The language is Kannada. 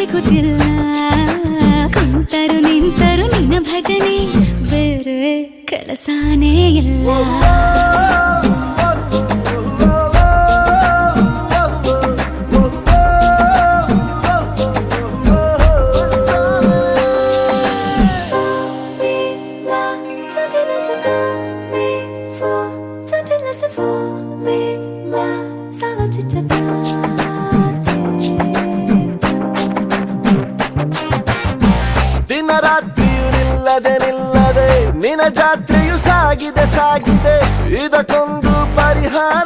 ಸಿಗುತ್ತಿಲ್ಲ ಕುಂತರು ನಿಂತರು ನಿನ್ನ ಭಜನೆ ಬೇರೆ ಕೆಲಸನೇ ಇಲ್ಲ ದಿನರಾತ್ರಿಯು ನಿಲ್ಲದೆ ನಿನ್ನ ಜಾತ್ರೆಯು ಸಾಗಿದೆ ಇದಕ್ಕೊಂದು ಪರಿಹಾರ